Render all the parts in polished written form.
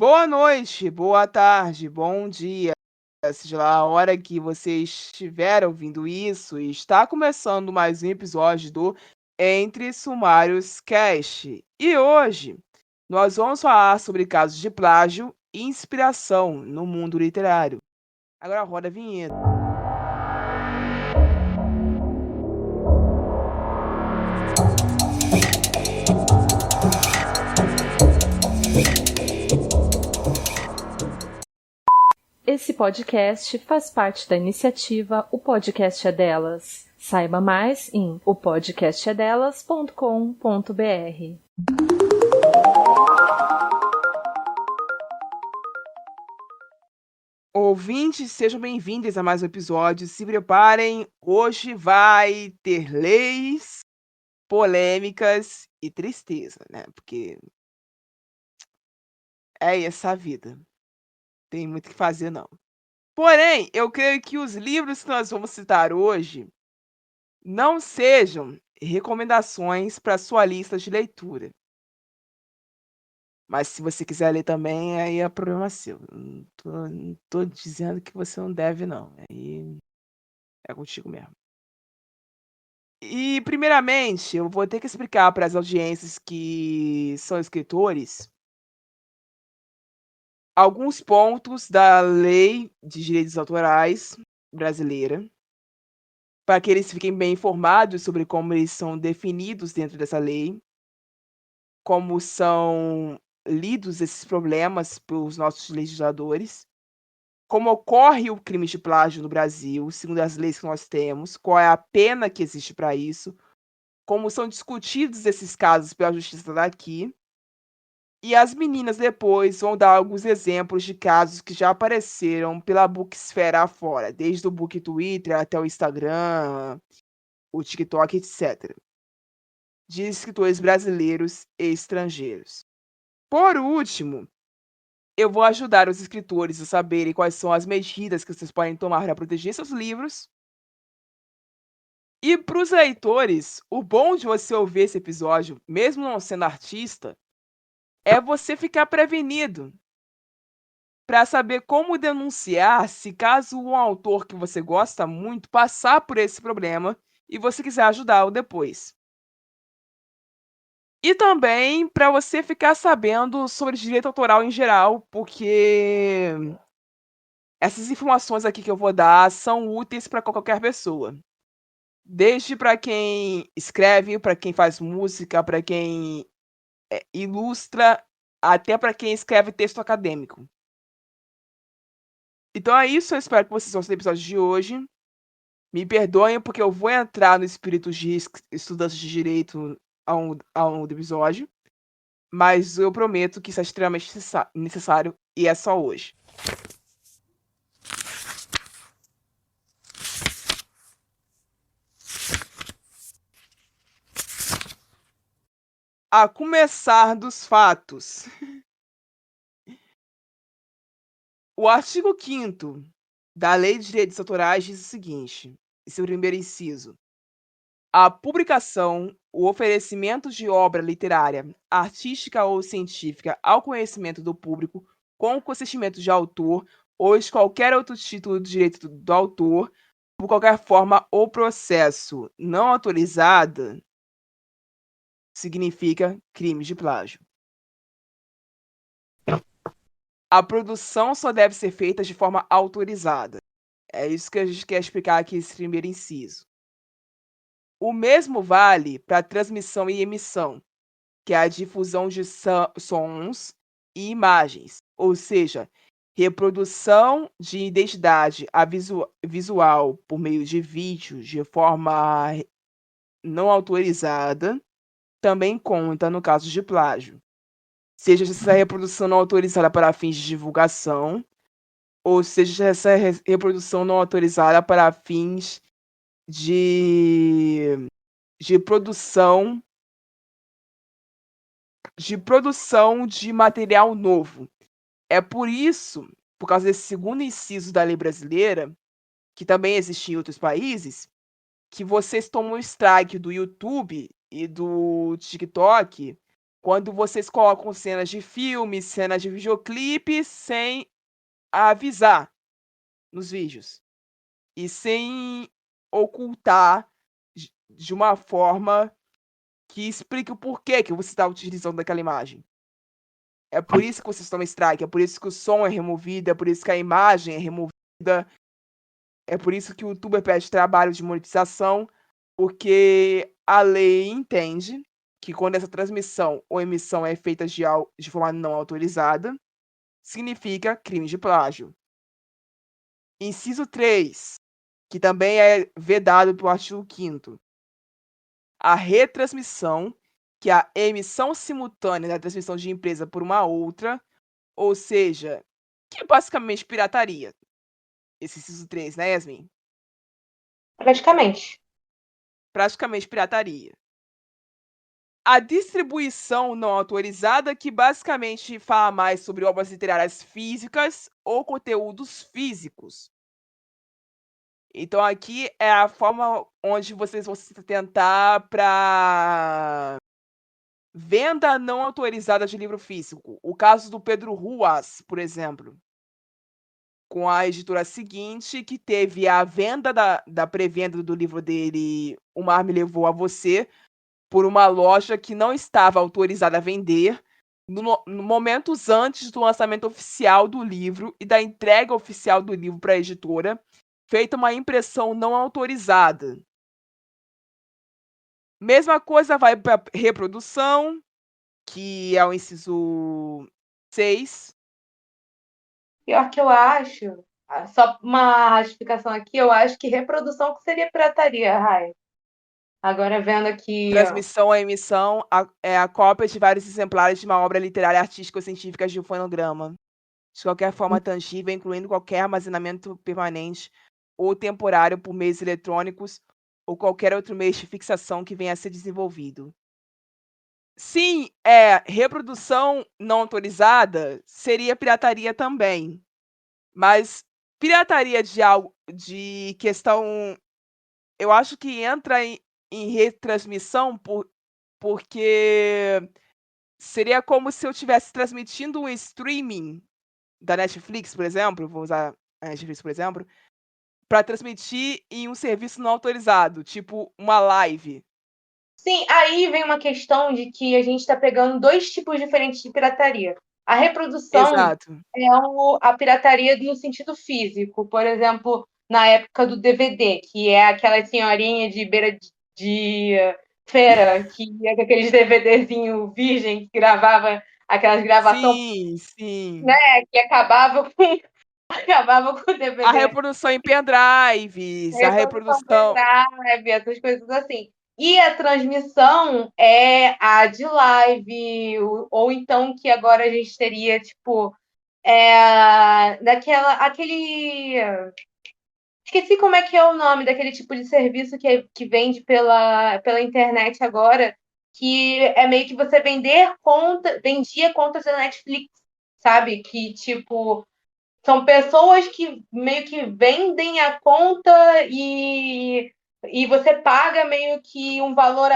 Boa noite, boa tarde, bom dia, seja lá a hora que você estiver ouvindo isso, e está começando mais um episódio do Entre Sumários Cast. E hoje nós vamos falar sobre casos de plágio e inspiração no mundo literário. Agora roda a vinheta. Esse podcast faz parte da iniciativa O Podcast é Delas. Saiba mais em opodcastedelas.com.br. Ouvintes, sejam bem-vindos a mais um episódio. Se preparem, hoje vai ter leis, polêmicas e tristeza, né? Porque é essa a vida. Tem muito o que fazer, não. Porém, eu creio que os livros que nós vamos citar hoje não sejam recomendações para sua lista de leitura. Mas se você quiser ler também, aí é problema seu. Não tô dizendo que você não deve, não. Aí é contigo mesmo. E, primeiramente, eu vou ter que explicar para as audiências que são escritores alguns pontos da Lei de Direitos Autorais brasileira, para que eles fiquem bem informados sobre como eles são definidos dentro dessa lei, como são lidos esses problemas pelos nossos legisladores, como ocorre o crime de plágio no Brasil, segundo as leis que nós temos, qual é a pena que existe para isso, como são discutidos esses casos pela justiça daqui. E as meninas depois vão dar alguns exemplos de casos que já apareceram pela Booksfera afora, desde o Book Twitter até o Instagram, o TikTok, etc., de escritores brasileiros e estrangeiros. Por último, eu vou ajudar os escritores a saberem quais são as medidas que vocês podem tomar para proteger seus livros. E para os leitores, o bom de você ouvir esse episódio, mesmo não sendo artista, é você ficar prevenido para saber como denunciar se caso um autor que você gosta muito passar por esse problema e você quiser ajudá-lo depois. E também para você ficar sabendo sobre direito autoral em geral, porque essas informações aqui que eu vou dar são úteis para qualquer pessoa. Desde para quem escreve, para quem faz música, para quem ilustra, até para quem escreve texto acadêmico. Então é isso, eu espero que vocês gostem do episódio de hoje. Me perdoem porque eu vou entrar no espírito de estudantes de direito ao longo do episódio, mas eu prometo que isso é extremamente necessário e é só hoje. A começar dos fatos. O artigo 5º da Lei de Direitos Autorais diz o seguinte, em seu primeiro inciso: a publicação, o oferecimento de obra literária, artística ou científica ao conhecimento do público com o consentimento de autor ou de qualquer outro título de direito do autor, por qualquer forma ou processo não autorizada, significa crime de plágio. A produção só deve ser feita de forma autorizada. É isso que a gente quer explicar aqui nesse primeiro inciso. O mesmo vale para transmissão e emissão, que é a difusão de sons e imagens, ou seja, reprodução de identidade visual por meio de vídeos de forma não autorizada, também conta no caso de plágio. Seja essa reprodução não autorizada para fins de divulgação, ou seja essa reprodução não autorizada para fins de produção de material novo. É por isso, por causa desse segundo inciso da lei brasileira, que também existe em outros países, que vocês tomam strike do YouTube e do TikTok Quando vocês colocam cenas de filmes, cenas de videoclipe sem avisar nos vídeos. E sem ocultar de uma forma que explique o porquê que você está utilizando aquela imagem. É por isso que vocês tomam strike, é por isso que o som é removido, é por isso que a imagem é removida, é por isso que o youtuber pede trabalho de monetização, porque a lei entende que quando essa transmissão ou emissão é feita de forma não autorizada, significa crime de plágio. Inciso 3, que também é vedado pelo artigo 5º. A retransmissão, que é a emissão simultânea da transmissão de empresa por uma outra, ou seja, que é basicamente pirataria. Esse inciso 3, né, Yasmin? Praticamente. Praticamente pirataria. A distribuição não autorizada, que basicamente fala mais sobre obras literárias físicas ou conteúdos físicos. Então aqui é a forma onde vocês vão se tentar para venda não autorizada de livro físico. O caso do Pedro Ruas, por exemplo, com a editora seguinte, que teve a venda da pré-venda do livro dele, O Mar Me Levou a Você, por uma loja que não estava autorizada a vender, momentos antes do lançamento oficial do livro e da entrega oficial do livro para a editora, feita uma impressão não autorizada. Mesma coisa vai para reprodução, que é o inciso 6. Pior que eu acho, só uma ratificação aqui, eu acho que reprodução que seria pirataria, Rai. Agora vendo aqui, ó. Transmissão ou emissão é a cópia de vários exemplares de uma obra literária, artística ou científica de um fonograma, de qualquer forma tangível, incluindo qualquer armazenamento permanente ou temporário por meios eletrônicos ou qualquer outro meio de fixação que venha a ser desenvolvido. Sim, reprodução não autorizada seria pirataria também, mas pirataria de algo de questão, eu acho que entra em retransmissão porque seria como se eu estivesse transmitindo um streaming da Netflix, por exemplo, vou usar a Netflix, por exemplo, para transmitir em um serviço não autorizado, tipo uma live. Sim, aí vem uma questão de que a gente está pegando dois tipos diferentes de pirataria. A reprodução Exato. é a pirataria no sentido físico, por exemplo, na época do DVD, que é aquela senhorinha de beira de feira, que ia com aqueles DVDzinho virgem, que gravava aquelas gravações, Sim, sim. né, que acabava com o DVD. A reprodução em pendrives, a Reprodução reprodução. pendrive, essas coisas assim. E a transmissão é a de live, ou então que agora a gente teria, tipo, aquele. Esqueci como é que é o nome daquele tipo de serviço que vende pela internet agora, que é meio que você vendia contas da Netflix, sabe? Que, tipo, são pessoas que meio que vendem a conta e você paga meio que um valor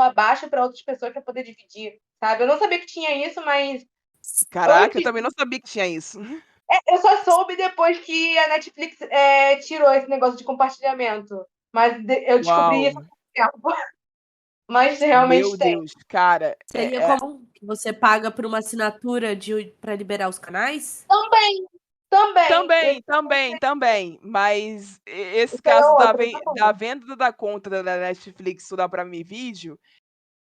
abaixo para outras pessoas para poder dividir, sabe? Eu não sabia que tinha isso, mas Caraca, eu também não sabia que tinha isso. eu só soube depois que a Netflix tirou esse negócio de compartilhamento. Mas eu descobri Uau. isso há pouco tempo. Mas Meu realmente tem. Deus, cara. Seria como que você paga por uma assinatura para liberar os canais? Também. Mas esse Isso aí é caso da outro. venda da conta da Netflix ou da Prime Video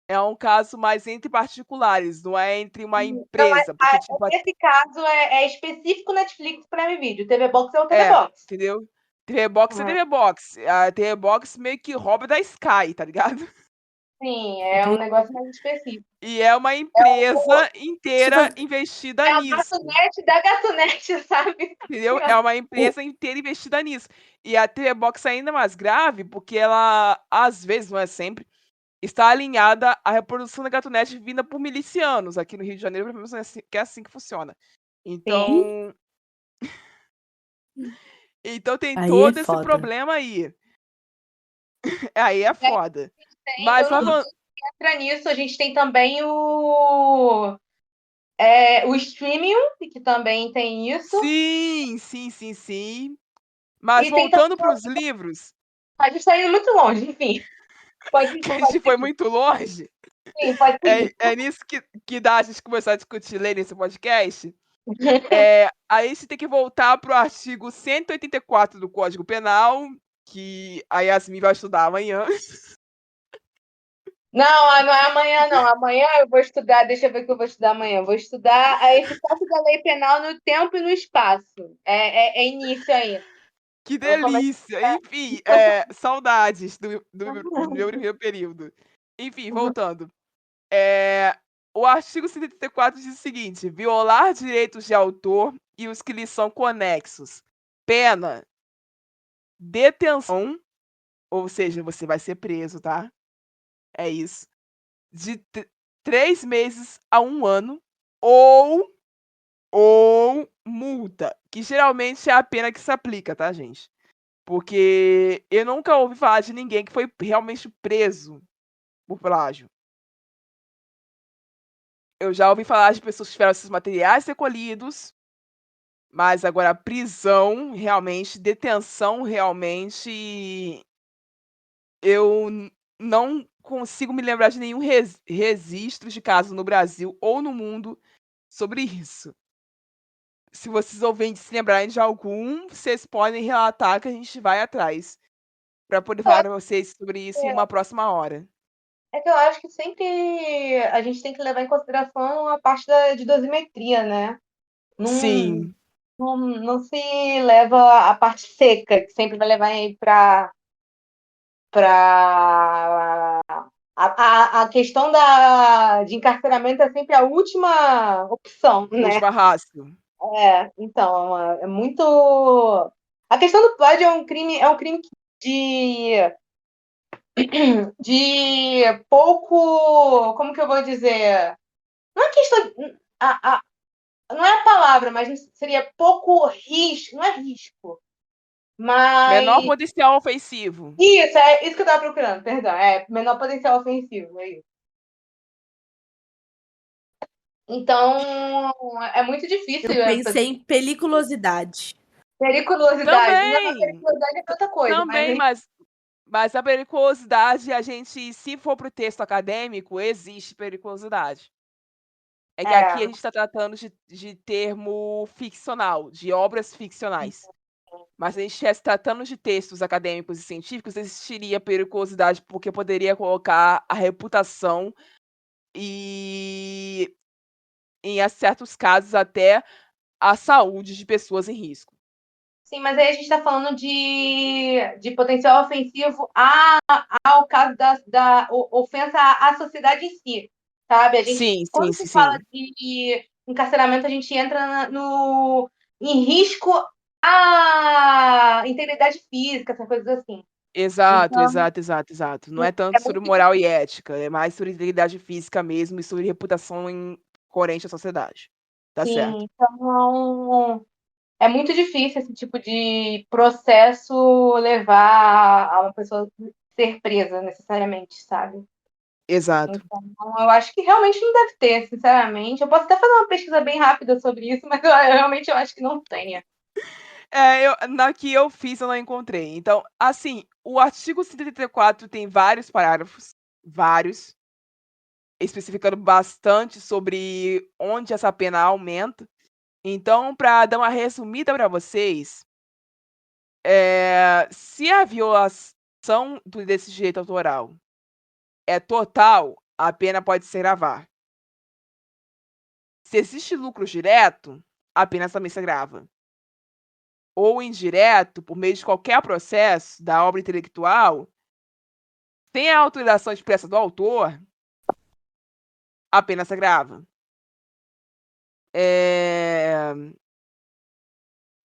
é um caso mais entre particulares, não é entre uma Não, empresa, porque tipo esse caso é específico Netflix Prime Video. TV Box é o TV Box. entendeu? TV Box é TV Box. A TV Box meio que rouba da Sky, tá ligado? Sim, é um negócio mais específico. E é uma empresa inteira investida É a nisso. gatunete da gatunete, sabe? Entendeu? É uma empresa inteira investida nisso. E a TV Box é ainda mais grave, porque ela, às vezes, não é sempre, está alinhada à reprodução da gatunete vinda por milicianos. Aqui no Rio de Janeiro, pelo menos, é assim que funciona. Então, então tem Aí todo é esse foda. problema aí. Aí é foda. Tem, Mas eu não entra nisso. A gente tem também o streaming, que também tem isso. Sim. Mas E tem voltando também. para os livros, A gente está indo muito longe, enfim. Pode, que a pode gente foi seguir. muito longe, Sim, pode seguir. é nisso que dá a gente começar a discutir ler nesse podcast. Aí a gente tem que voltar para o artigo 184 do Código Penal, que a Yasmin vai estudar amanhã. Não, não é amanhã, não. Amanhã eu vou estudar. Deixa eu ver o que eu vou estudar amanhã. Eu vou estudar a eficácia da lei penal no tempo e no espaço. É início aí. Que Eu comecei. delícia! Enfim, saudades do meu primeiro período. Enfim, voltando. O artigo 184 diz o seguinte: violar direitos de autor e os que lhes são conexos. Pena, detenção, ou seja, você vai ser preso, tá? É isso. De 3 meses a 1 ano, ou multa, que geralmente é a pena que se aplica, tá, gente? Porque eu nunca ouvi falar de ninguém que foi realmente preso por plágio. Eu já ouvi falar de pessoas que tiveram seus materiais recolhidos, mas agora prisão, realmente, detenção, realmente, eu não consigo me lembrar de nenhum registro de caso no Brasil ou no mundo sobre isso. Se vocês ouvintes se lembrarem de algum, vocês podem relatar que a gente vai atrás para poder falar para vocês sobre isso em uma próxima hora. É que eu acho que sempre a gente tem que levar em consideração a parte de dosimetria, né? Não, Sim, não se leva a parte seca, que sempre vai levar para a questão de encarceramento é sempre a última opção, o né? esparraço. Então, é muito. A questão do plágio é um crime de pouco. Como que eu vou dizer? Não é questão. Não é a palavra, mas seria pouco risco. Não é risco. Menor Mas. potencial ofensivo. Isso, é isso que eu estava procurando, perdão. É menor potencial ofensivo, é isso. Então, é muito difícil. Eu pensei em peliculosidade. Periculosidade. Não, Também, periculosidade é outra coisa, também, mas a periculosidade, a gente, se for para o texto acadêmico, existe periculosidade. É que aqui a gente está tratando de termo ficcional, de obras ficcionais. Mas se a gente estivesse tratando de textos acadêmicos e científicos, existiria periculosidade, porque poderia colocar a reputação e, em certos casos, até a saúde de pessoas em risco. Sim, mas aí a gente está falando de potencial ofensivo ao caso da ofensa à sociedade em si, sabe? A gente, Sim, sim, quando sim, se fala sim. de encarceramento, a gente entra em risco à integridade física, essas coisas assim. Exato, Então, exato, exato, exato. Não é é tanto sobre muito moral e ética, é mais sobre integridade física mesmo e sobre reputação coerente à sociedade. Tá certo. difícil. Então, é muito difícil esse tipo de processo levar a uma pessoa ser presa necessariamente, sabe? Exato. Então, eu acho que realmente não deve ter, sinceramente. Eu posso até fazer uma pesquisa bem rápida sobre isso, mas realmente eu acho que não tenha. Na que eu fiz, eu não encontrei. Então, assim, o artigo 134 tem vários parágrafos, vários, especificando bastante sobre onde essa pena aumenta. Então, para dar uma resumida para vocês, se a violação desse direito autoral é total, a pena pode se agravar. Se existe lucro direto, a pena também se agrava. Ou indireto, por meio de qualquer processo da obra intelectual, sem a autorização expressa do autor, a pena se agrava.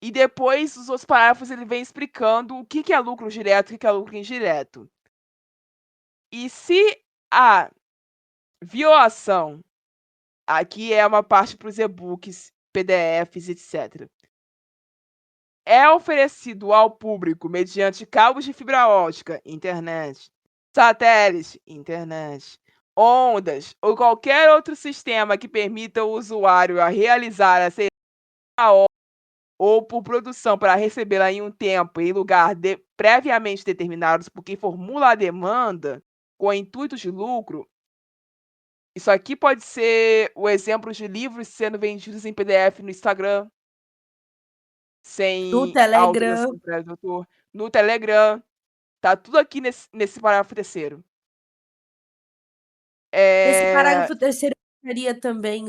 E depois, os outros parágrafos, ele vem explicando o que é lucro direto e o que é lucro indireto. E se a violação, aqui é uma parte para os e-books, PDFs, etc., é oferecido ao público mediante cabos de fibra ótica, internet, satélite, internet, ondas ou qualquer outro sistema que permita o usuário a realizar a obra ou por produção para recebê-la em um tempo e lugar previamente determinados por quem formula a demanda com intuito de lucro. Isso aqui pode ser o exemplo de livros sendo vendidos em PDF no Instagram, No sem Telegram. autorização prévia do autor, no Telegram. Tá tudo aqui nesse parágrafo terceiro. Esse parágrafo terceiro seria também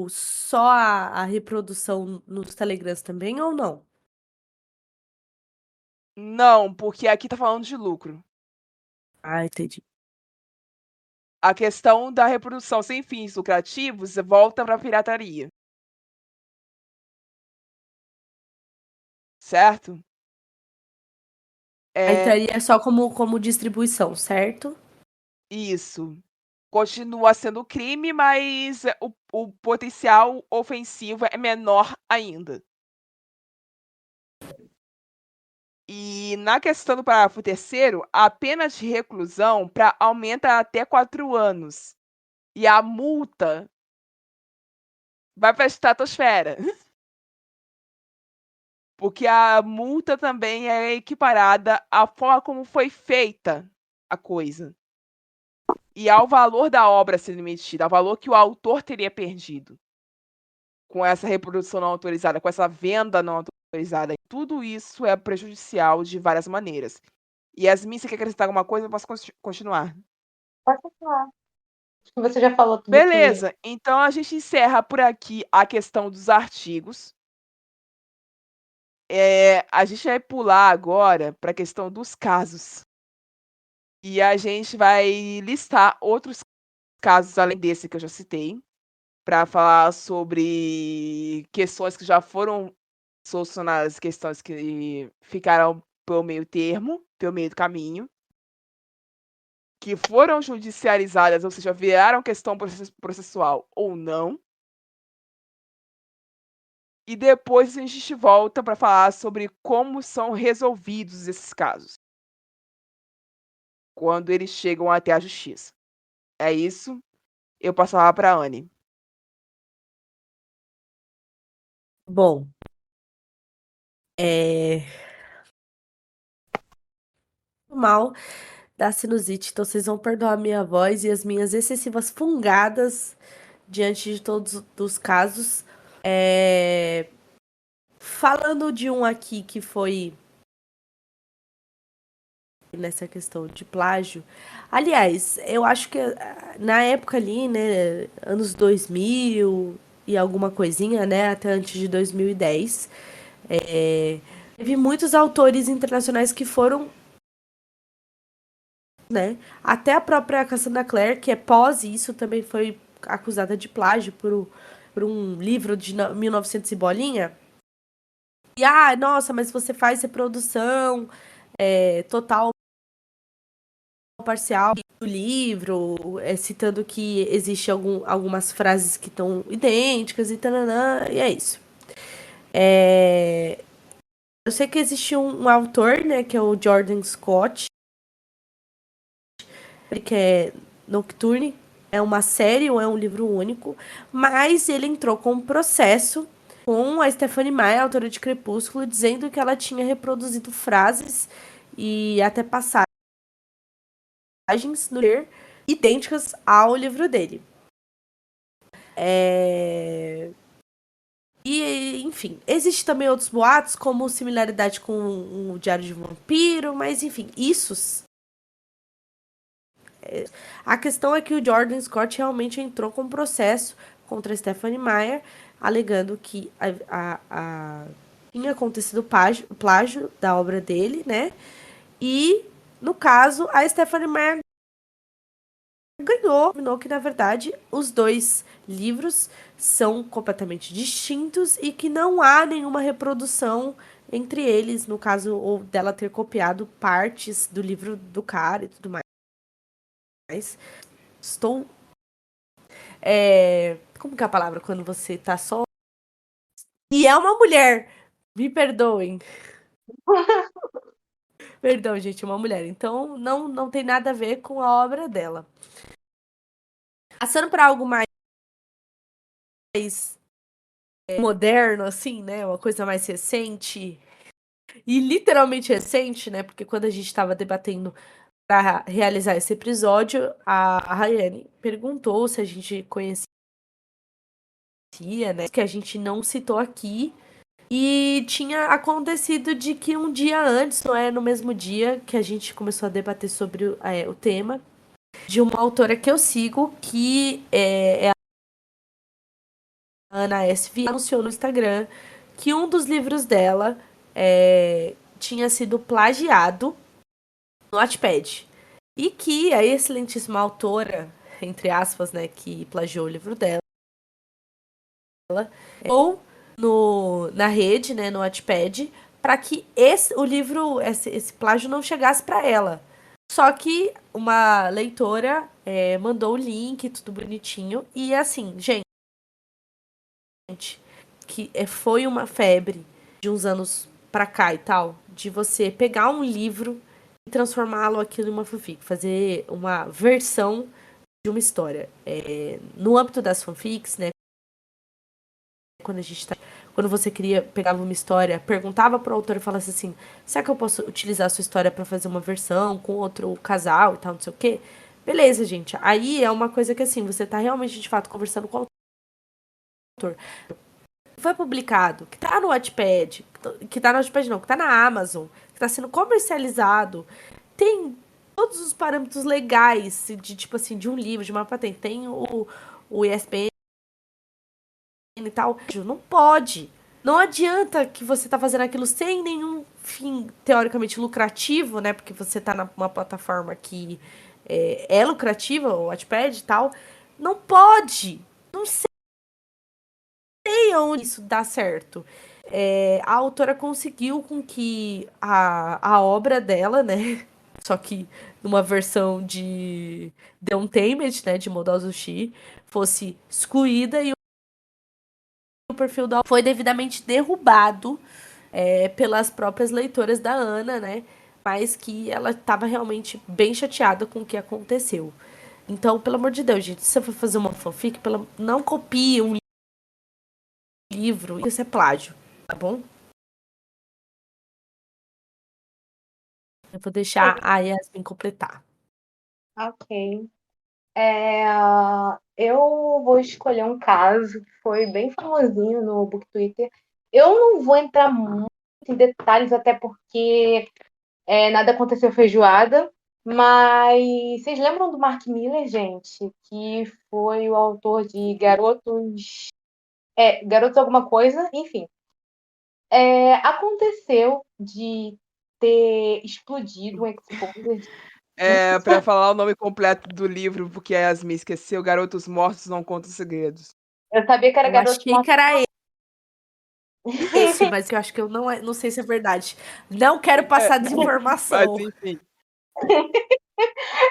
só a reprodução nos Telegrams também ou não? Não, porque aqui tá falando de lucro. Ah, entendi. A questão da reprodução sem fins lucrativos volta para a pirataria. Certo? Aí entraria só como distribuição, certo? Isso. Continua sendo crime, mas o potencial ofensivo é menor ainda. E na questão do parágrafo terceiro, a pena de reclusão aumenta até 4 anos. E a multa vai para a estratosfera. Porque a multa também é equiparada à forma como foi feita a coisa. E ao valor da obra sendo emitida, ao valor que o autor teria perdido com essa reprodução não autorizada, com essa venda não autorizada. Tudo isso é prejudicial de várias maneiras. Yasmin, você quer acrescentar alguma coisa? Eu posso continuar. Pode continuar. Acho que você já falou tudo que... Beleza, então a gente encerra por aqui a questão dos artigos. A gente vai pular agora para a questão dos casos. E a gente vai listar outros casos além desse que eu já citei, para falar sobre questões que já foram solucionadas, questões que ficaram pelo meio termo, pelo meio do caminho, que foram judicializadas, ou seja, viraram questão processual ou não. E depois a gente volta para falar sobre como são resolvidos esses casos, quando eles chegam até a justiça. É isso. Eu passo lá para a Anne. Bom, mal da sinusite, então vocês vão perdoar a minha voz e as minhas excessivas fungadas diante de todos os casos. Falando de um aqui que foi nessa questão de plágio. Aliás, eu acho que na época ali, né, anos 2000 e alguma coisinha, né, até antes de 2010, teve muitos autores internacionais que foram, né, até a própria Cassandra Clare, que é pós isso, também foi acusada de plágio por um livro de 1900 e bolinha. E, nossa, mas você faz reprodução total parcial do livro, citando que existe algumas frases que estão idênticas e tananã, e é isso. Eu sei que existe um autor, né, que é o Jordan Scott, que é Nocturne, é uma série ou é um livro único, mas ele entrou com um processo com a Stephenie Meyer, autora de Crepúsculo, dizendo que ela tinha reproduzido frases e até passagens no ler idênticas ao livro dele. E, enfim, existe também outros boatos, como similaridade com o Diário de um Vampiro, mas, enfim, isso... A questão é que o Jordan Scott realmente entrou com um processo contra a Stephenie Meyer, alegando que tinha acontecido plágio da obra dele, né? E, no caso, a Stephenie Meyer ganhou que, na verdade, os dois livros são completamente distintos e que não há nenhuma reprodução entre eles, no caso, ou dela ter copiado partes do livro do cara e tudo mais. Estou... como que é a palavra quando você tá só... E é uma mulher! Me perdoem. Perdão, gente, é uma mulher. Então, não tem nada a ver com a obra dela. Passando para algo mais moderno, assim, né? Uma coisa mais recente. E literalmente recente, né? Porque quando a gente estava debatendo para realizar esse episódio, a Rayane perguntou se a gente conhecia, né? Que a gente não citou aqui. E tinha acontecido de que um dia antes, não é no mesmo dia que a gente começou a debater sobre o tema, de uma autora que eu sigo, que é a Ana S.V., anunciou no Instagram que um dos livros dela tinha sido plagiado no Wattpad. E que a excelentíssima autora, entre aspas, né, que plagiou o livro dela, ou na rede, né, no Wattpad, para que o livro, esse plágio não chegasse para ela. Só que uma leitora mandou o link, tudo bonitinho. E assim, gente, que foi uma febre de uns anos pra cá e tal, de você pegar um livro e transformá-lo aquilo em uma fanfic, fazer uma versão de uma história. No âmbito das fanfics, né, quando você pegava uma história, perguntava pro autor e falasse assim, será que eu posso utilizar a sua história para fazer uma versão com outro casal e tal, não sei o quê? Beleza, gente. Aí é uma coisa que assim, você tá realmente de fato conversando com o autor. Foi publicado, que tá no Wattpad, que tá no Wattpad não, que tá na Amazon, que tá sendo comercializado, tem todos os parâmetros legais de, tipo assim, de um livro, de uma patente, tem o ISBN e tal. Não pode. Não adianta que você tá fazendo aquilo sem nenhum fim teoricamente lucrativo, né? Porque você tá numa plataforma que é lucrativa, o Wattpad e tal. Não pode. Não sei onde isso dá certo. A autora conseguiu com que a obra dela, né? Só que numa versão de The Untamed, né? De Modal Zushi, fosse excluída e o perfil da foi devidamente derrubado pelas próprias leitoras da Ana, né? Mas que ela estava realmente bem chateada com o que aconteceu. Então, pelo amor de Deus, gente, se você for fazer uma fanfic, não copie um livro, isso é plágio, tá bom? Eu vou deixar a Yasmin completar. Ok. Eu vou escolher um caso que foi bem famosinho no BookTwitter. Eu não vou entrar muito em detalhes, até porque nada aconteceu feijoada, mas vocês lembram do Mark Miller, gente? Que foi o autor de Garotos. Garotos alguma coisa, enfim. Aconteceu de ter explodido um exposer. Pra falar o nome completo do livro, porque a Yasmin esqueceu, Garotos Mortos Não Contam Segredos. Eu sabia que era Eu Garotos achei que era Mortos. esse, mas eu acho que eu não sei se é verdade. Não quero passar Mas desinformação. enfim.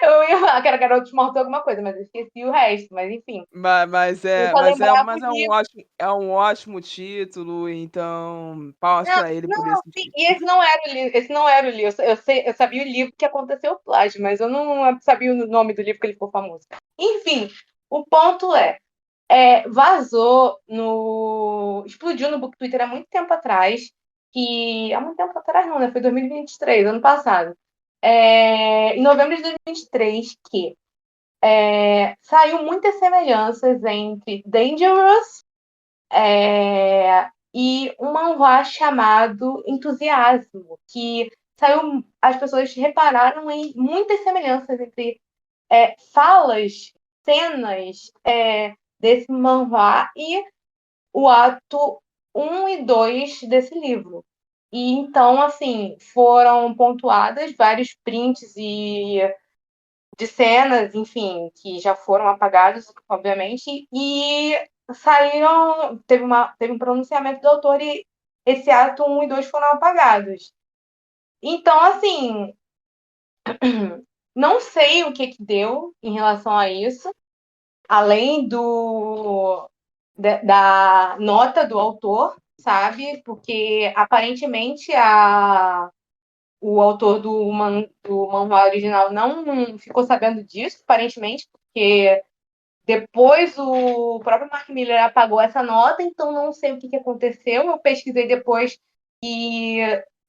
Eu ia falar que era Garotos Mortos alguma coisa, mas eu esqueci o resto, mas enfim. Mas Eu só lembrava o livro. é um ótimo título, então palmas Não, pra ele por não, esse sim, título. e esse não era o livro, esse não era o livro. Eu sabia o livro que aconteceu o plágio, mas eu não sabia o nome do livro que ele ficou famoso. Enfim, o ponto vazou explodiu no BookTwitter há muito tempo atrás, há muito tempo atrás não, né? Foi 2023, ano passado. Em novembro de 2023, que saiu muitas semelhanças entre Dangerous e um manhwa chamado Entusiasmo, que saiu, as pessoas repararam em muitas semelhanças entre falas, cenas desse manhwa e o ato 1 e 2 desse livro. E então, assim, foram pontuadas vários prints de cenas, enfim, que já foram apagados, obviamente, e teve um pronunciamento do autor e esse ato 1 e 2 foram apagados. Então, assim, não sei o que deu em relação a isso, além da nota do autor, sabe? Porque aparentemente o autor do manhwa original não ficou sabendo disso, aparentemente, porque Depois o próprio Mark Miller apagou essa nota, então não sei o que aconteceu. Eu pesquisei depois e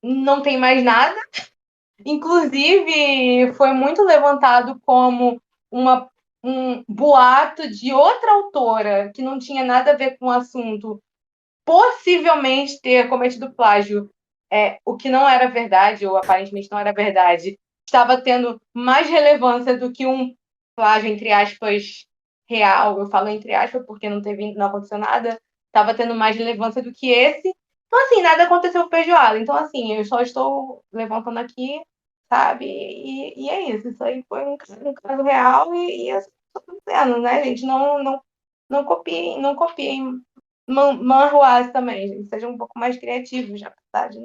não tem mais nada. Inclusive, foi muito levantado como um boato de outra autora que não tinha nada a ver com o assunto, possivelmente ter cometido plágio, o que não era verdade, ou aparentemente não era verdade, estava tendo mais relevância do que um plágio, entre aspas, real. Eu falo entre aspas porque não aconteceu nada, estava tendo mais relevância do que esse. Então, assim, nada aconteceu feijoada. Então, assim, eu só estou levantando aqui, sabe? E é isso. Isso aí foi um caso real e eu estou dizendo, né, gente? Não copiem manhwas também, gente. Sejam um pouco mais criativos, já verdade.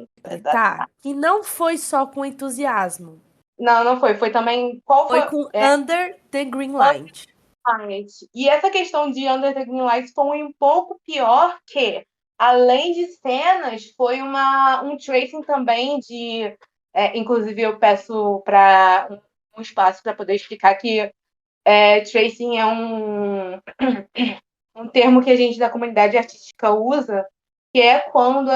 Tá. E não foi só com entusiasmo. Não, não foi. Foi também. Qual Foi foi? com Under the Green Light. E essa questão de Under the Green Lights foi um pouco pior que, além de cenas, foi um tracing também de. Inclusive, eu peço para um espaço para poder explicar que tracing é um termo que a gente da comunidade artística usa, que é quando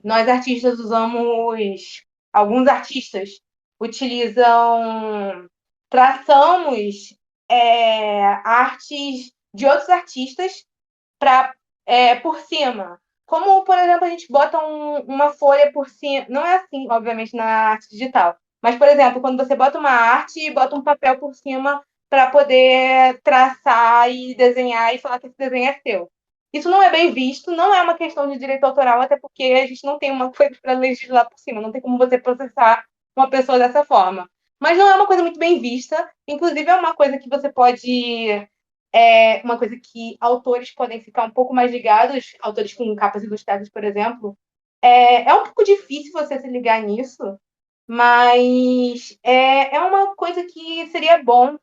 nós artistas usamos, alguns artistas utilizam, traçamos artes de outros artistas por cima. Como, por exemplo, a gente bota uma folha por cima. Não é assim, obviamente, na arte digital. Mas, por exemplo, quando você bota uma arte e bota um papel por cima para poder traçar e desenhar e falar que esse desenho é seu. Isso não é bem visto, não é uma questão de direito autoral, até porque a gente não tem uma coisa para legislar por cima, não tem como você processar uma pessoa dessa forma. Mas não é uma coisa muito bem vista, inclusive é uma coisa que você pode. Uma coisa que autores podem ficar um pouco mais ligados, autores com capas ilustradas, por exemplo. É um pouco difícil você se ligar nisso, mas é uma coisa que seria bom,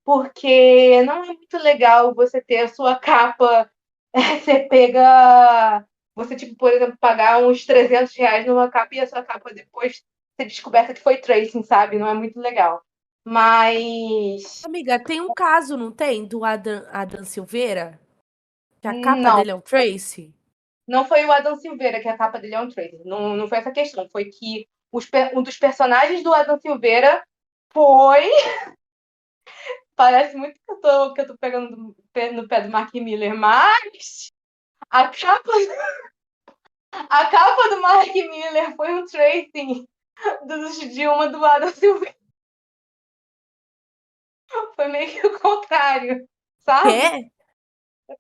porque não é muito legal você ter a sua capa, você pega, você, tipo, por exemplo, pagar uns R$ 300 numa capa e a sua capa depois ser descoberta que foi tracing, sabe? Não é muito legal. Mas Amiga, tem um caso, não tem? Do Adam Silveira? Que a capa não, dele é um Tracy? não foi o Adam Silveira que a capa dele é um trailer. Não, não foi essa questão. Foi que um dos personagens do Adam Silveira foi. Parece muito que eu tô pegando no pé do Mark Miller, mas a capa, a capa do Mark Miller foi um tracing de uma do Adam Silveira. Foi meio que o contrário, sabe? É?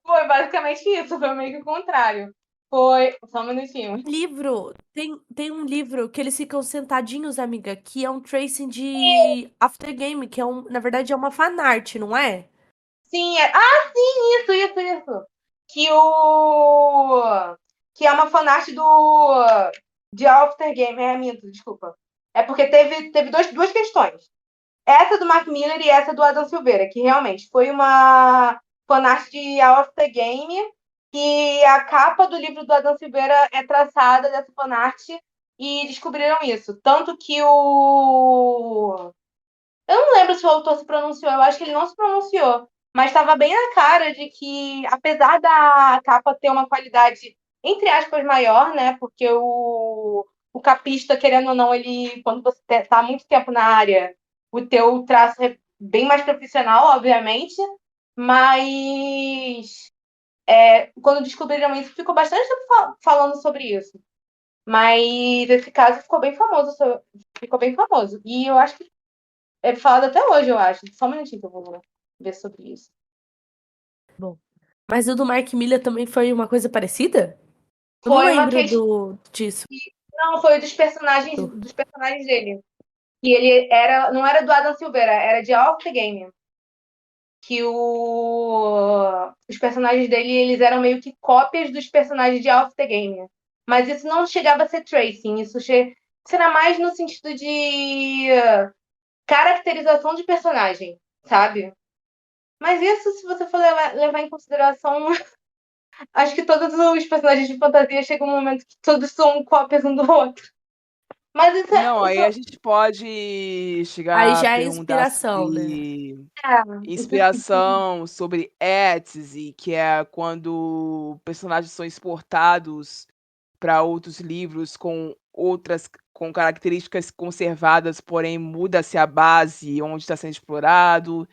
Foi basicamente isso, foi meio que o contrário. Foi. Só um minutinho. Livro. Tem um livro que eles ficam sentadinhos, amiga, que é um tracing de After Game, que na verdade é uma fanart, não é? Sim, sim, isso. Que o. Que é uma fanart de After Game. Minto, desculpa. É porque teve duas questões. Essa do Mark Miller e essa do Adam Silveira, que realmente foi uma fanart de After Game, que a capa do livro do Adam Silveira é traçada dessa fanart e descobriram isso. Tanto que o. Eu não lembro se o autor se pronunciou, eu acho que ele não se pronunciou, mas estava bem na cara de que, apesar da capa ter uma qualidade, entre aspas, maior, né? Porque o capista, querendo ou não, ele, quando você está há muito tempo na área, o teu traço é bem mais profissional, obviamente, mas quando descobriram isso, ficou bastante tempo falando sobre isso. Mas esse caso ficou bem famoso, E eu acho que é falado até hoje, eu acho. Só um minutinho que eu vou ver sobre isso. Bom. Mas o do Mark Miller também foi uma coisa parecida? Eu não Foi uma lembro questão. disso. Não, foi dos personagens dele. E ele não era do Adam Silveira, era de Off the Game. Que os personagens dele, eles eram meio que cópias dos personagens de Off the Game. Mas isso não chegava a ser tracing, isso era mais no sentido de caracterização de personagem, sabe? Mas isso, se você for levar em consideração, acho que todos os personagens de fantasia chegam um momento que todos são cópias um do outro. Mas isso Não, aí isso a gente pode Aí chegar a já é perguntar inspiração, né? sobre isso sim. inspiração, sobre ectse, que é quando personagens são exportados para outros livros com características conservadas, porém muda-se a base onde está sendo explorado.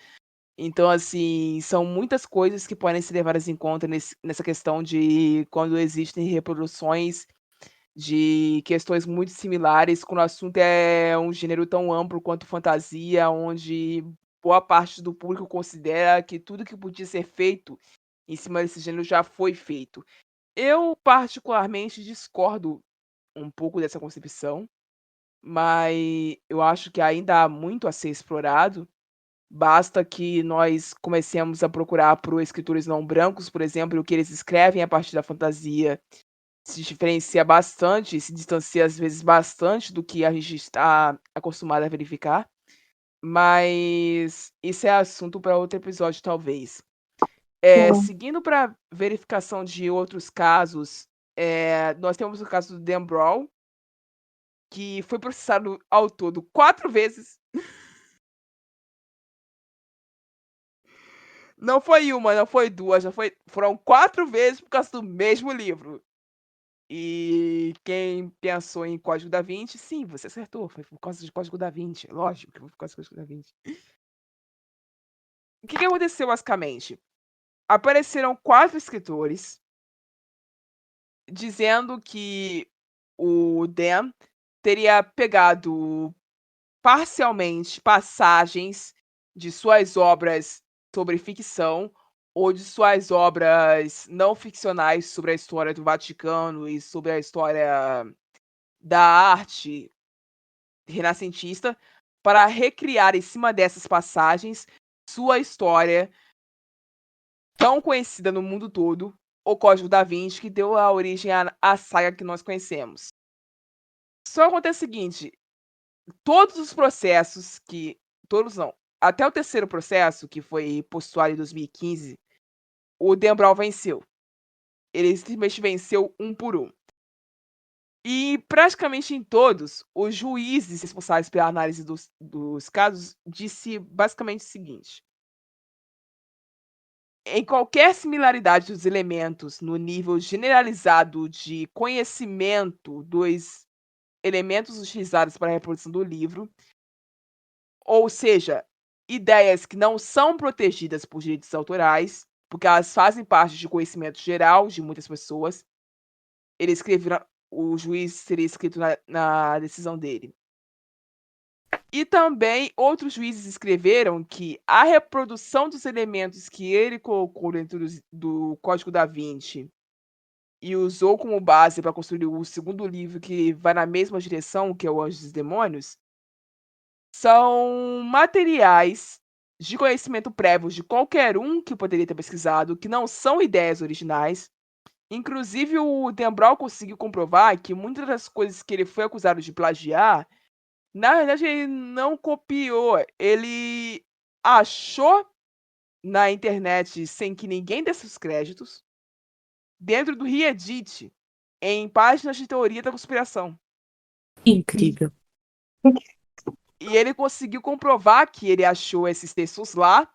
Então, assim, são muitas coisas que podem ser levadas em conta nessa questão de quando existem reproduções de questões muito similares, quando o assunto é um gênero tão amplo quanto fantasia, onde boa parte do público considera que tudo que podia ser feito em cima desse gênero já foi feito. Eu, particularmente, discordo um pouco dessa concepção, mas eu acho que ainda há muito a ser explorado. Basta que nós comecemos a procurar por escritores não brancos, por exemplo, e o que eles escrevem a partir da fantasia se diferencia bastante, se distancia às vezes bastante do que a gente está acostumado a verificar, mas isso é assunto para outro episódio, talvez. Seguindo para verificação de outros casos, nós temos o caso do Dan Brown, que foi processado ao todo 4 vezes. Não foi uma, não foi duas, foram 4 vezes por causa do mesmo livro. E quem pensou em Código da Vinci, sim, você acertou, foi por causa de Código da Vinci, lógico que foi por causa do Código da Vinci. O que aconteceu basicamente? Apareceram 4 escritores dizendo que o Dan teria pegado parcialmente passagens de suas obras sobre ficção ou de suas obras não ficcionais sobre a história do Vaticano e sobre a história da arte renascentista para recriar em cima dessas passagens sua história tão conhecida no mundo todo, o Código da Vinci, que deu a origem à saga que nós conhecemos. Só acontece o seguinte, todos os processos que todos não, até o terceiro processo, que foi postulado em 2015, o Dan Brown venceu. Ele simplesmente venceu um por um. E praticamente em todos, os juízes responsáveis pela análise dos casos disse basicamente o seguinte: em qualquer similaridade dos elementos no nível generalizado de conhecimento dos elementos utilizados para a reprodução do livro, ou seja, ideias que não são protegidas por direitos autorais, porque elas fazem parte de conhecimento geral de muitas pessoas, ele escreveu, o juiz teria escrito na decisão dele. E também outros juízes escreveram que a reprodução dos elementos que ele colocou dentro do Código da Vinci e usou como base para construir o segundo livro que vai na mesma direção, que é o Anjos e Demônios, são materiais de conhecimento prévio de qualquer um que poderia ter pesquisado, que não são ideias originais. Inclusive, o Dan Brown conseguiu comprovar que muitas das coisas que ele foi acusado de plagiar, na verdade, ele não copiou, ele achou na internet sem que ninguém desse os créditos, dentro do Reddit, em páginas de teoria da conspiração. Incrível. E ele conseguiu comprovar que ele achou esses textos lá,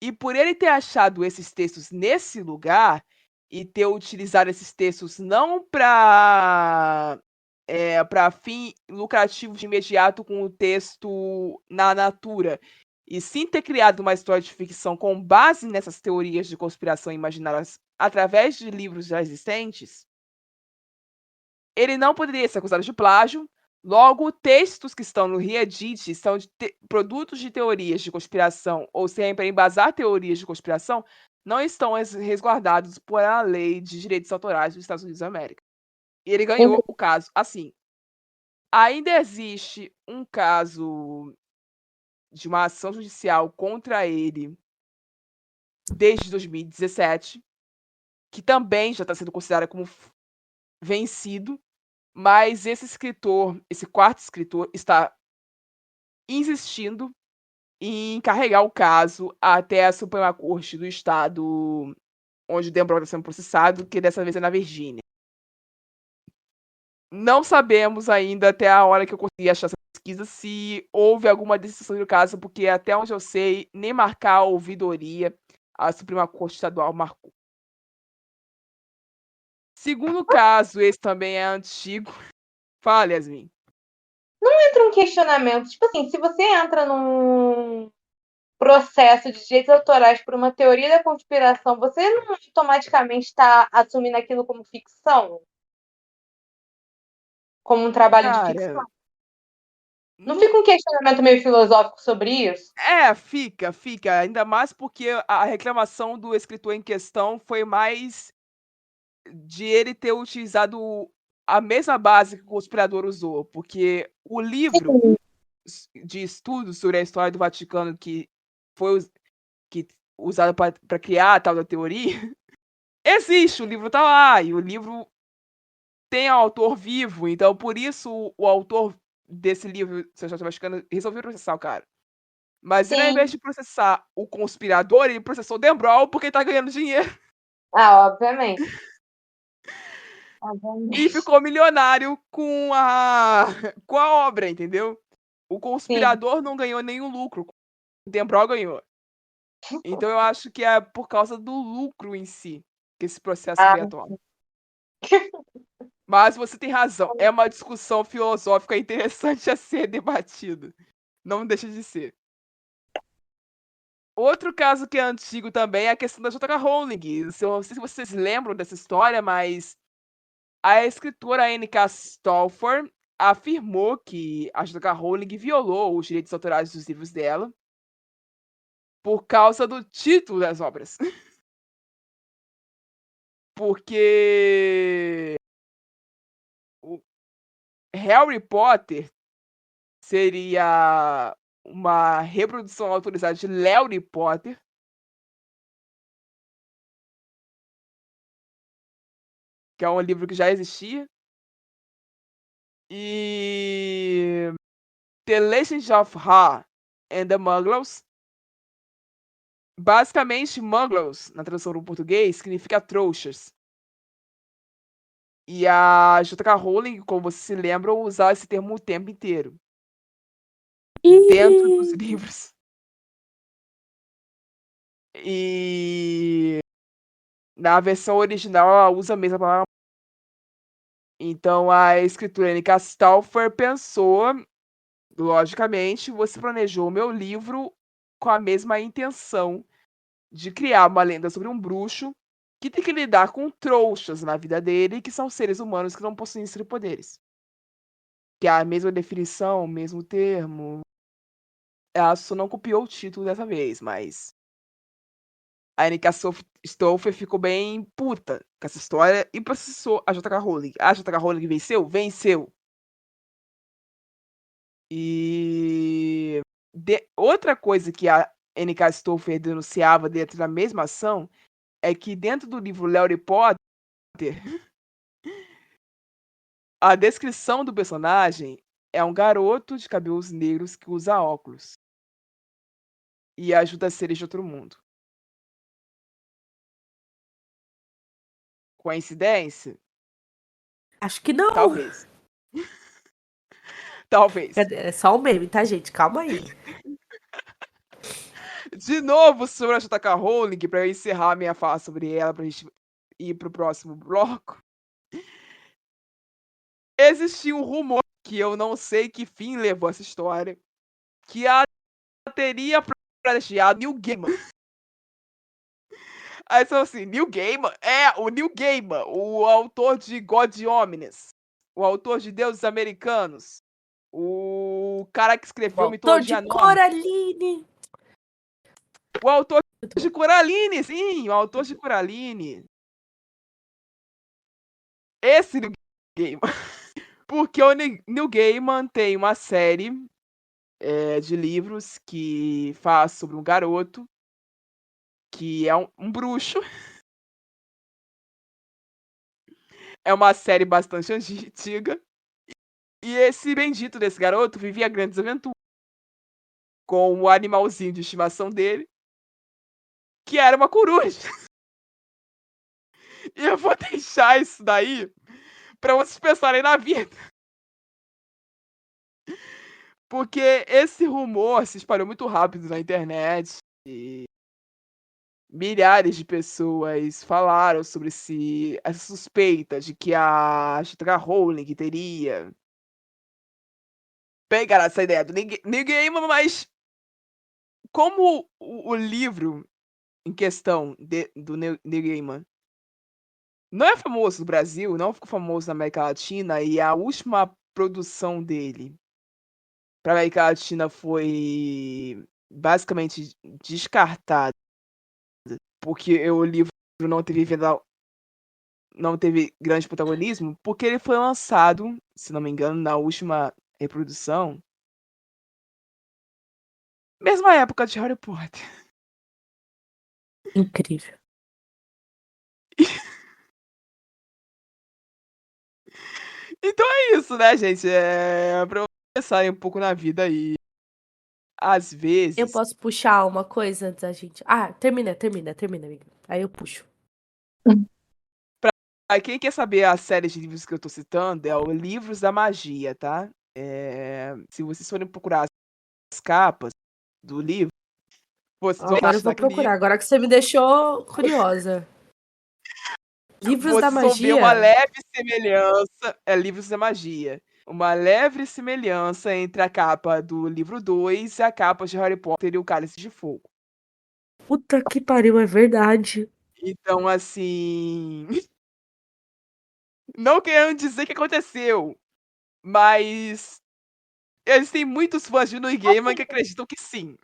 e por ele ter achado esses textos nesse lugar e ter utilizado esses textos não para fim lucrativo de imediato com o texto na natura, e sim ter criado uma história de ficção com base nessas teorias de conspiração imaginadas através de livros já existentes, ele não poderia ser acusado de plágio. Logo, textos que estão no Reddit são produtos de teorias de conspiração, ou seja, para embasar teorias de conspiração, não estão resguardados por a lei de direitos autorais dos Estados Unidos da América. E ele ganhou o caso assim. Ainda existe um caso de uma ação judicial contra ele desde 2017, que também já está sendo considerado como vencido, mas esse escritor, esse quarto escritor, está insistindo em carregar o caso até a Suprema Corte do Estado onde o Dan Brown está sendo processado, que dessa vez é na Virgínia. Não sabemos ainda, até a hora que eu consegui achar essa pesquisa, se houve alguma decisão do caso, porque até onde eu sei, nem marcar a ouvidoria, a Suprema Corte Estadual marcou. Segundo caso, esse também é antigo. Fala, Yasmin. Entra um questionamento, tipo assim, se você entra num processo de direitos autorais por uma teoria da conspiração, você não automaticamente está assumindo aquilo como ficção? Como um trabalho de ficção? Cara, Não fica um questionamento meio filosófico sobre isso? fica. Ainda mais porque a reclamação do escritor em questão foi mais de ele ter utilizado a mesma base que o conspirador usou, porque o livro de estudos sobre a história do Vaticano que foi usado para criar a tal da teoria, existe, o livro tá lá, e o livro tem autor vivo, então por isso o autor desse livro, Sr. Vaticano, resolveu processar o cara. Mas ele, ao Sim. invés de processar o conspirador, ele processou o Dan Brown porque ele tá ganhando dinheiro. Ah, obviamente. E ficou milionário com a com a obra, entendeu? O Sim. conspirador não ganhou nenhum lucro, o Dan Brown ganhou. Então eu acho que é por causa do lucro em si que esse processo Ah, veio à tona. Mas você tem razão, é uma discussão filosófica interessante a ser debatida. Não deixa de ser. Outro caso que é antigo também é a questão da J.K. Rowling. Eu não sei se vocês lembram dessa história, mas a escritora N.K. Stolfer afirmou que a J.K. Rowling violou os direitos autorais dos livros dela por causa do título das obras. Porque o Harry Potter seria uma reprodução autorizada de Larry Potter. Que é um livro que já existia. E The Legend of Ha and the Muggles. Basicamente, Muggles, na tradução do português, significa trouxas. E a J.K. Rowling, como você se lembra, usava esse termo o tempo inteiro. Dentro dos livros. E na versão original ela usa a mesma palavra. Então a escritora N.K. Stolfer pensou, logicamente, você planejou o meu livro com a mesma intenção de criar uma lenda sobre um bruxo que tem que lidar com trouxas na vida dele, que são seres humanos que não possuem superpoderes. Que é a mesma definição, o mesmo termo. Ela só não copiou o título dessa vez, mas a N.K. Stolfer ficou bem puta com essa história e processou a J.K. Rowling. A J.K. Rowling venceu? Venceu. E outra coisa que a N.K. Stolfer denunciava dentro da mesma ação é que dentro do livro Harry Potter, a descrição do personagem é um garoto de cabelos negros que usa óculos e ajuda seres de outro mundo. Coincidência? Acho que não. Talvez. Talvez. É só um meme, tá, gente? Calma aí. De novo sobre a J.K. Rowling, para eu encerrar minha fala sobre ela, pra gente ir pro próximo bloco. Existiu um rumor, que eu não sei que fim levou essa história, que ela teria plagiado Neil Gaiman. Aí são assim, Neil Gaiman? É, o Neil Gaiman, o autor de God Omnes, o autor de Deuses Americanos, o cara que escreveu Autor de Mitologia Nórdica. Coraline. O autor de Coraline, sim, o autor de Coraline. Esse Neil Gaiman. Porque o Neil Gaiman tem uma série de livros que fala sobre um garoto que é um bruxo. É uma série bastante antiga. E esse bendito desse garoto vivia grandes aventuras com o animalzinho de estimação dele, que era uma coruja. E eu vou deixar isso daí pra vocês pensarem na vida. Porque esse rumor se espalhou muito rápido na internet e milhares de pessoas falaram sobre essa suspeita de que a J.K. Rowling teria pegado essa ideia do Neil Gaiman, mas como o livro em questão do Neil Gaiman não é famoso no Brasil, não ficou famoso na América Latina, e a última produção dele para a América Latina foi basicamente descartada, porque o livro não teve grande protagonismo, porque ele foi lançado, se não me engano, na última reprodução, mesma época de Harry Potter. Incrível. Então é isso, né, gente? Pra pensarem um pouco na vida aí. Às Eu vezes, posso puxar uma coisa antes da gente. Ah, termina, amiga. Aí eu puxo. pra quem quer saber a série de livros que eu tô citando, é o Livros da Magia, tá? Se vocês forem procurar as capas do livro, vocês vão Agora eu achar vou que procurar. Agora que você me deixou curiosa. Livros da vocês vão ver uma Magia? leve semelhança. É Livros da Magia. Uma leve semelhança entre a capa do livro 2 e a capa de Harry Potter e o Cálice de Fogo. Puta que pariu, é verdade. Então, assim. Não querendo dizer que aconteceu, mas existem muitos fãs de Neil Gaiman que acreditam que sim.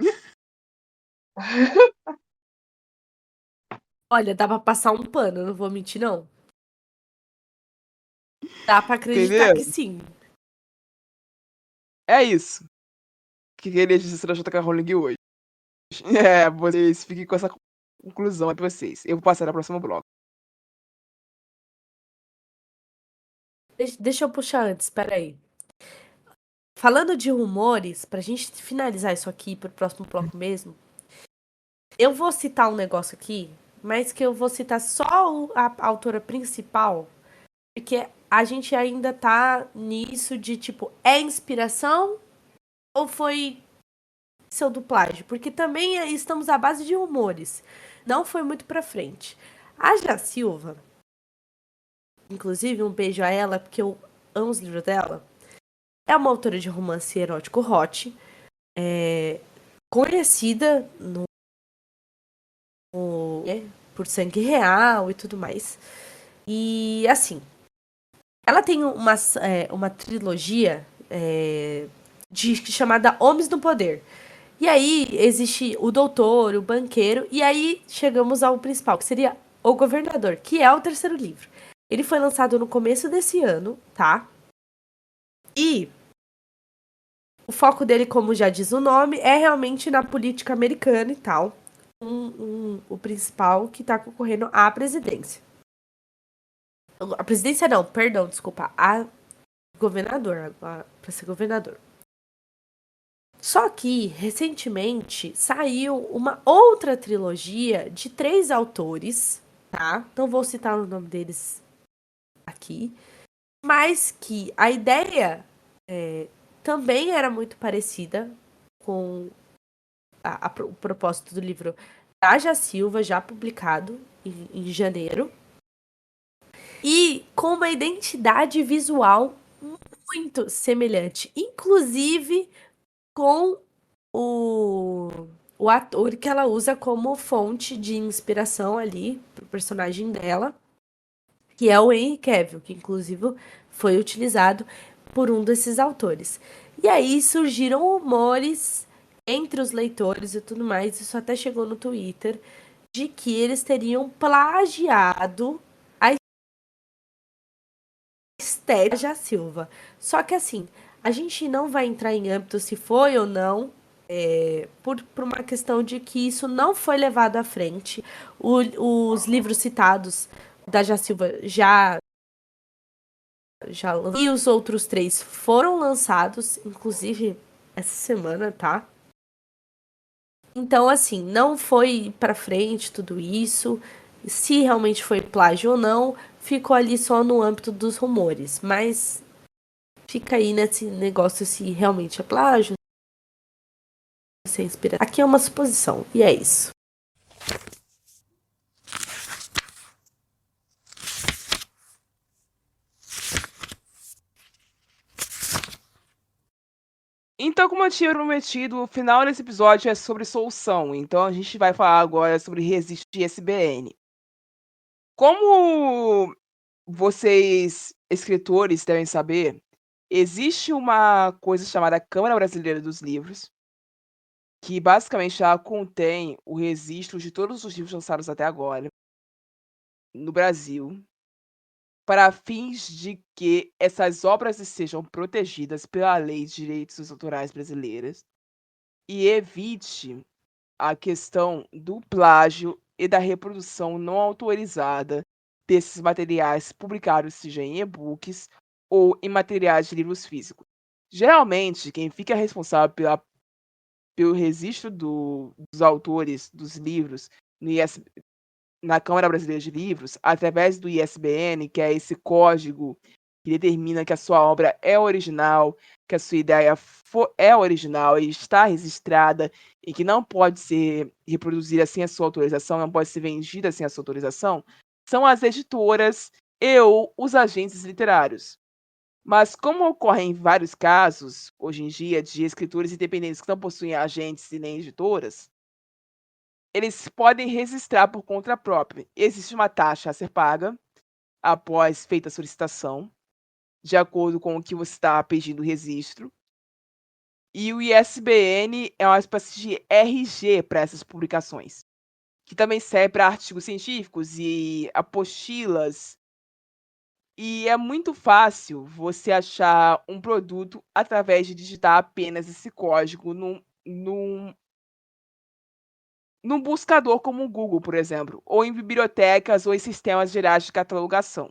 Olha, dá pra passar um pano, não vou mentir, não. Dá pra acreditar Entendeu? que sim. É isso que queria dizer da J.K. Rowling hoje. Vocês fiquem com essa conclusão aí pra vocês. Eu vou passar no próximo bloco. Deixa eu puxar antes, peraí. Falando de rumores, pra gente finalizar isso aqui pro próximo bloco mesmo, eu vou citar um negócio aqui, mas que eu vou citar só a autora principal, porque a gente ainda tá nisso de tipo, é inspiração ou foi pseudoplágio? Porque também estamos à base de rumores. Não foi muito pra frente. A Já Silva, inclusive um beijo a ela, porque eu amo os livros dela, é uma autora de romance erótico hot, conhecida por Sangue Real e tudo mais. E, assim, ela tem uma trilogia chamada Homens no Poder. E aí existe o doutor, o banqueiro, e aí chegamos ao principal, que seria o governador, que é o terceiro livro. Ele foi lançado no começo desse ano, tá? E o foco dele, como já diz o nome, é realmente na política americana e tal. O principal que tá concorrendo à presidência. A presidência não, perdão, desculpa. A governador, para ser governador. Só que, recentemente, saiu uma outra trilogia de 3 autores, tá? Não vou citar o nome deles aqui. Mas que a ideia também era muito parecida com o propósito do livro da Já Silva, já publicado em janeiro. E com uma identidade visual muito semelhante. Inclusive com o ator que ela usa como fonte de inspiração ali pro personagem dela, que é o Henry Cavill, que inclusive foi utilizado por um desses autores. E aí surgiram rumores entre os leitores e tudo mais, isso até chegou no Twitter, de que eles teriam plagiado a estética da Silva. Só que assim, a gente não vai entrar em âmbito se foi ou não, por uma questão de que isso não foi levado à frente. Os livros citados da Já Silva já e os outros 3 foram lançados, inclusive essa semana, tá? Então, assim, não foi pra frente tudo isso. Se realmente foi plágio ou não, ficou ali só no âmbito dos rumores. Mas fica aí nesse negócio se realmente é plágio, se é inspiração. Aqui é uma suposição, e é isso. Então, como eu tinha prometido, o final desse episódio é sobre solução. Então, a gente vai falar agora sobre Resist ISBN. Como vocês, escritores, devem saber, existe uma coisa chamada Câmara Brasileira dos Livros, que basicamente já contém o registro de todos os livros lançados até agora no Brasil, para fins de que essas obras sejam protegidas pela Lei de Direitos Autorais brasileiras e evite a questão do plágio e da reprodução não autorizada desses materiais publicados, seja em e-books ou em materiais de livros físicos. Geralmente, quem fica responsável pelo registro dos autores dos livros na Câmara Brasileira de Livros, através do ISBN, que é esse código que determina que a sua obra é original, que a sua ideia é original e está registrada e que não pode ser reproduzida sem a sua autorização, não pode ser vendida sem a sua autorização, são as editoras e ou os agentes literários. Mas como ocorrem vários casos, hoje em dia, de escritores independentes que não possuem agentes e nem editoras, eles podem registrar por conta própria. Existe uma taxa a ser paga após feita a solicitação, de acordo com o que você está pedindo o registro. E o ISBN é uma espécie de RG para essas publicações, que também serve para artigos científicos e apostilas. E é muito fácil você achar um produto através de digitar apenas esse código num buscador como o Google, por exemplo, ou em bibliotecas ou em sistemas gerais de catalogação.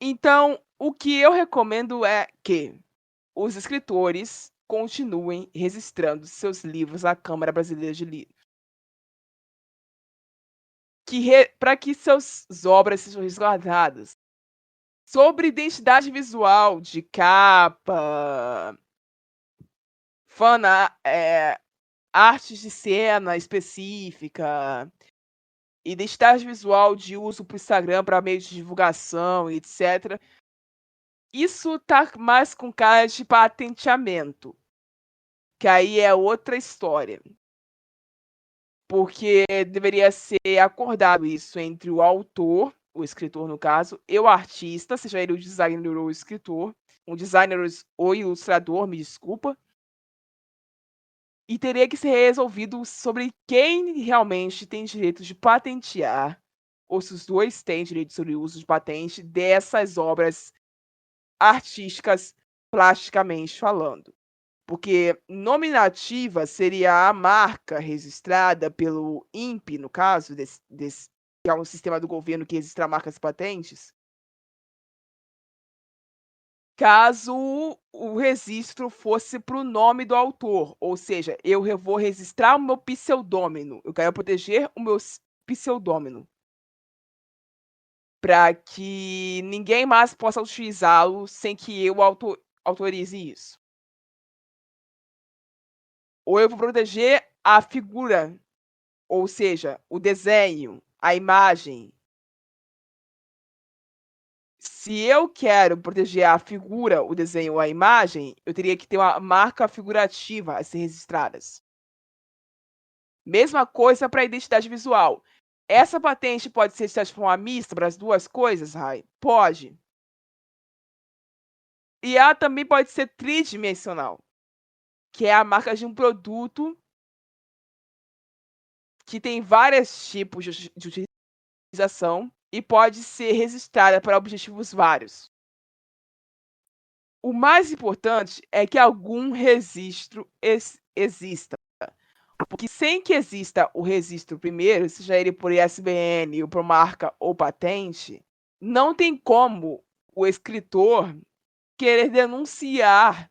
Então, o que eu recomendo é que os escritores continuem registrando seus livros à Câmara Brasileira de Livros, para que suas obras sejam resguardadas. Sobre identidade visual de capa, artes de cena específica, identidade visual de uso para o Instagram para meio de divulgação, etc. Isso tá mais com cara de patenteamento, que aí é outra história. Porque deveria ser acordado isso entre o autor, o escritor no caso, e o artista, seja ele o designer ou o escritor, um designer ou ilustrador, me desculpa. E teria que ser resolvido sobre quem realmente tem direito de patentear, ou se os dois têm direito sobre o uso de patente dessas obras artísticas, plasticamente falando. Porque nominativa seria a marca registrada pelo INPE, no caso, que é um sistema do governo que registra marcas e patentes, caso o registro fosse para o nome do autor, ou seja, eu vou registrar o meu pseudônimo, eu quero proteger o meu pseudônimo, para que ninguém mais possa utilizá-lo sem que eu autorize isso. Ou eu vou proteger a figura, ou seja, o desenho, a imagem. Se eu quero proteger a figura, o desenho ou a imagem, eu teria que ter uma marca figurativa a ser registradas. Mesma coisa para a identidade visual. Essa patente pode ser de forma mista para as duas coisas, Rai? Pode. E ela também pode ser tridimensional, que é a marca de um produto que tem vários tipos de utilização e pode ser registrada para objetivos vários. O mais importante é que algum registro exista, porque sem que exista o registro primeiro, seja ele por ISBN, ou por marca ou patente, não tem como o escritor querer denunciar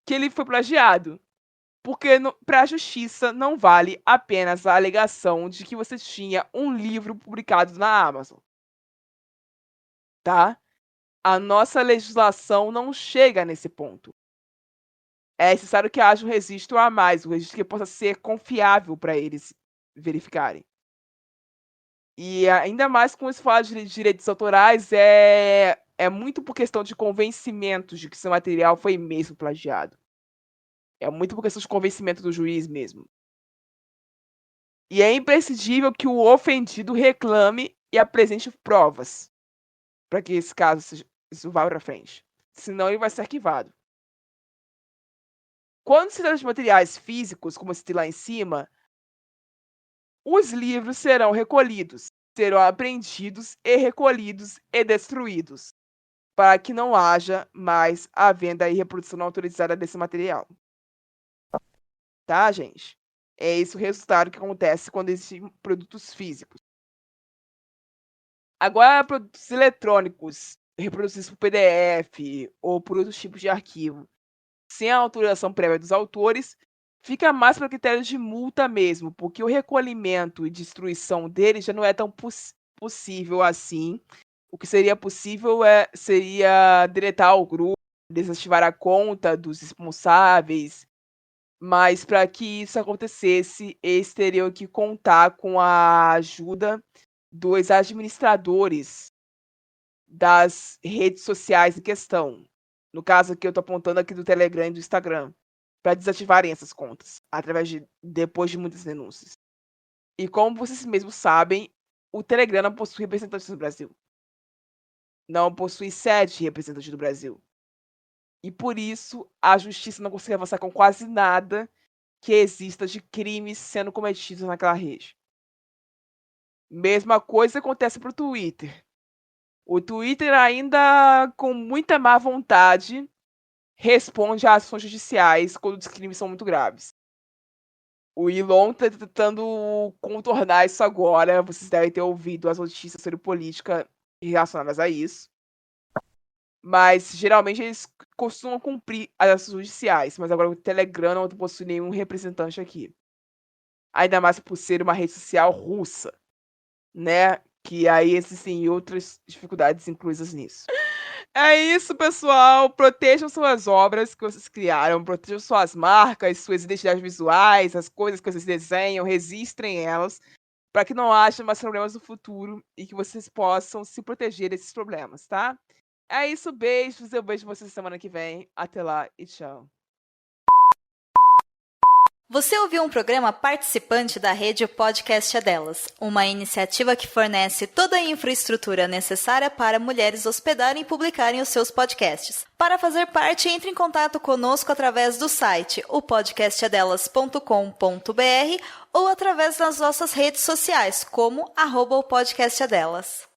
que ele foi plagiado. Porque para a justiça não vale apenas a alegação de que você tinha um livro publicado na Amazon. Tá? A nossa legislação não chega nesse ponto. É necessário que haja um registro a mais, um registro que possa ser confiável para eles verificarem. E ainda mais com esse falar de direitos autorais, é muito por questão de convencimento de que seu material foi mesmo plagiado. É muito por questão de convencimento do juiz mesmo. E é imprescindível que o ofendido reclame e apresente provas para que esse caso isso vá para frente. Senão ele vai ser arquivado. Quando se trata de materiais físicos, como eu citei lá em cima, os livros serão recolhidos, serão apreendidos e recolhidos e destruídos, para que não haja mais a venda e reprodução não autorizada desse material. Tá, gente? É esse o resultado que acontece quando existem produtos físicos. Agora, produtos eletrônicos, reproduzidos por PDF ou por outros tipos de arquivo, sem a autorização prévia dos autores, fica mais para critérios de multa mesmo, porque o recolhimento e destruição deles já não é tão possível assim. O que seria possível seria deletar o grupo, desativar a conta dos responsáveis, mas para que isso acontecesse, eles teriam que contar com a ajuda dos administradores das redes sociais em questão. No caso aqui, eu estou apontando aqui do Telegram e do Instagram, para desativarem essas contas, depois de muitas denúncias. E como vocês mesmos sabem, o Telegram não possui representantes no Brasil. Não possui sede de representantes do Brasil. E por isso, a justiça não consegue avançar com quase nada que exista de crimes sendo cometidos naquela rede. Mesma coisa acontece para o Twitter. O Twitter, ainda com muita má vontade, responde a ações judiciais quando os crimes são muito graves. O Elon está tentando contornar isso agora. Vocês devem ter ouvido as notícias sobre política relacionadas a isso. Mas, geralmente, eles costumam cumprir as ações judiciais. Mas agora o Telegram não possui nenhum representante aqui. Ainda mais por ser uma rede social russa, né? Que aí existem outras dificuldades inclusas nisso. É isso, pessoal. Protejam suas obras que vocês criaram. Protejam suas marcas, suas identidades visuais, as coisas que vocês desenham. Registrem elas para que não haja mais problemas no futuro e que vocês possam se proteger desses problemas, tá? É isso, beijos. Eu vejo vocês semana que vem. Até lá e tchau. Você ouviu um programa participante da rede Podcast é Delas, uma iniciativa que fornece toda a infraestrutura necessária para mulheres hospedarem e publicarem os seus podcasts. Para fazer parte, entre em contato conosco através do site opodcastadelas.com.br ou através das nossas redes sociais, como @opodcastadelas.